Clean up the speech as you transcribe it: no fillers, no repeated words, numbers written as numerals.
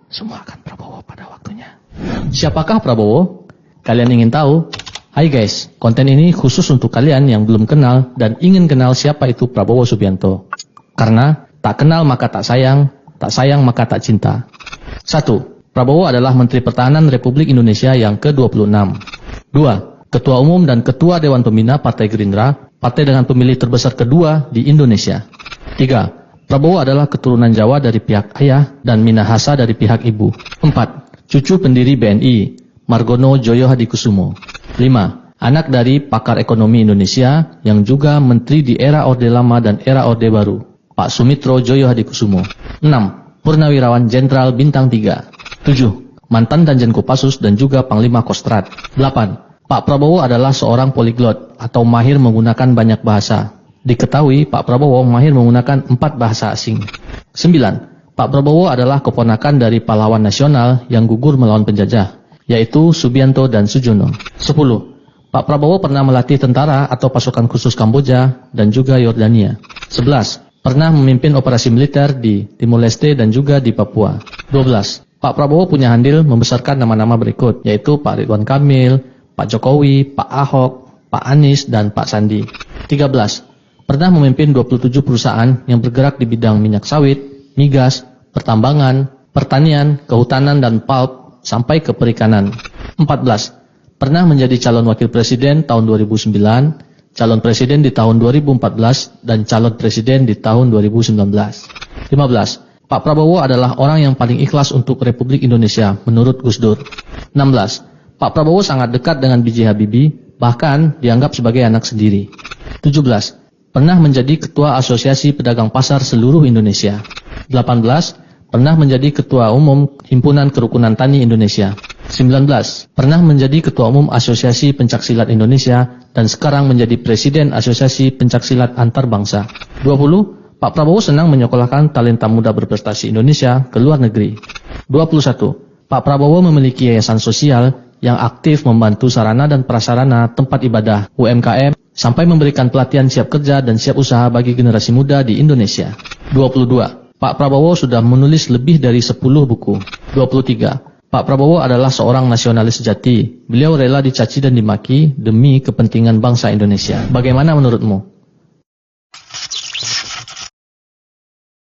Semua akan Prabowo pada waktunya. Siapakah Prabowo? Kalian ingin tahu? Hai guys, konten ini khusus untuk kalian yang belum kenal dan ingin kenal siapa itu Prabowo Subianto. Karena tak kenal maka tak sayang maka tak cinta. 1. Prabowo adalah Menteri Pertahanan Republik Indonesia yang ke-26. 2. Ketua Umum dan Ketua Dewan Pembina Partai Gerindra, partai dengan pemilih terbesar kedua di Indonesia. 3. Prabowo adalah keturunan Jawa dari pihak ayah dan Minahasa dari pihak ibu. 4. Cucu pendiri BNI, Margono Joyo Hadikusumo. 5. Anak dari pakar ekonomi Indonesia yang juga menteri di era Orde Lama dan era Orde Baru, Pak Sumitro Joyo Hadikusumo. 6. Purnawirawan Jenderal Bintang 3. 7. Mantan Danjen Kopassus dan juga Panglima Kostrat. 8. Pak Prabowo adalah seorang poliglot atau mahir menggunakan banyak bahasa. Diketahui Pak Prabowo mahir menggunakan 4 bahasa asing. 9. Pak Prabowo adalah keponakan dari pahlawan nasional yang gugur melawan penjajah, yaitu Subianto dan Sujono. 10. Pak Prabowo pernah melatih tentara atau pasukan khusus Kamboja dan juga Yordania. 11. Pernah memimpin operasi militer di Timor Leste dan juga di Papua. 12. Pak Prabowo punya andil membesarkan nama-nama berikut, yaitu Pak Ridwan Kamil, Pak Jokowi, Pak Ahok, Pak Anies, dan Pak Sandi. 13. Pernah memimpin 27 perusahaan yang bergerak di bidang minyak sawit, migas, pertambangan, pertanian, kehutanan, dan pulp, sampai ke perikanan. 14. Pernah menjadi calon wakil presiden tahun 2009, calon presiden di tahun 2014, dan calon presiden di tahun 2019. 15. Pak Prabowo adalah orang yang paling ikhlas untuk Republik Indonesia menurut Gus Dur. 16. Pak Prabowo sangat dekat dengan B.J. Habibie, bahkan dianggap sebagai anak sendiri. 17. Pernah menjadi Ketua Asosiasi Pedagang Pasar Seluruh Indonesia. 18. Pernah menjadi Ketua Umum Himpunan Kerukunan Tani Indonesia. 19. Pernah menjadi Ketua Umum Asosiasi Pencaksilat Indonesia dan sekarang menjadi Presiden Asosiasi Pencaksilat Antarbangsa. 20. Pak Prabowo senang menyekolahkan talenta muda berprestasi Indonesia ke luar negeri. 21. Pak Prabowo memiliki yayasan sosial yang aktif membantu sarana dan prasarana tempat ibadah, UMKM, sampai memberikan pelatihan siap kerja dan siap usaha bagi generasi muda di Indonesia. 22. Pak Prabowo sudah menulis lebih dari 10 buku. 23. Pak Prabowo adalah seorang nasionalis sejati. Beliau rela dicaci dan dimaki demi kepentingan bangsa Indonesia. Bagaimana menurutmu?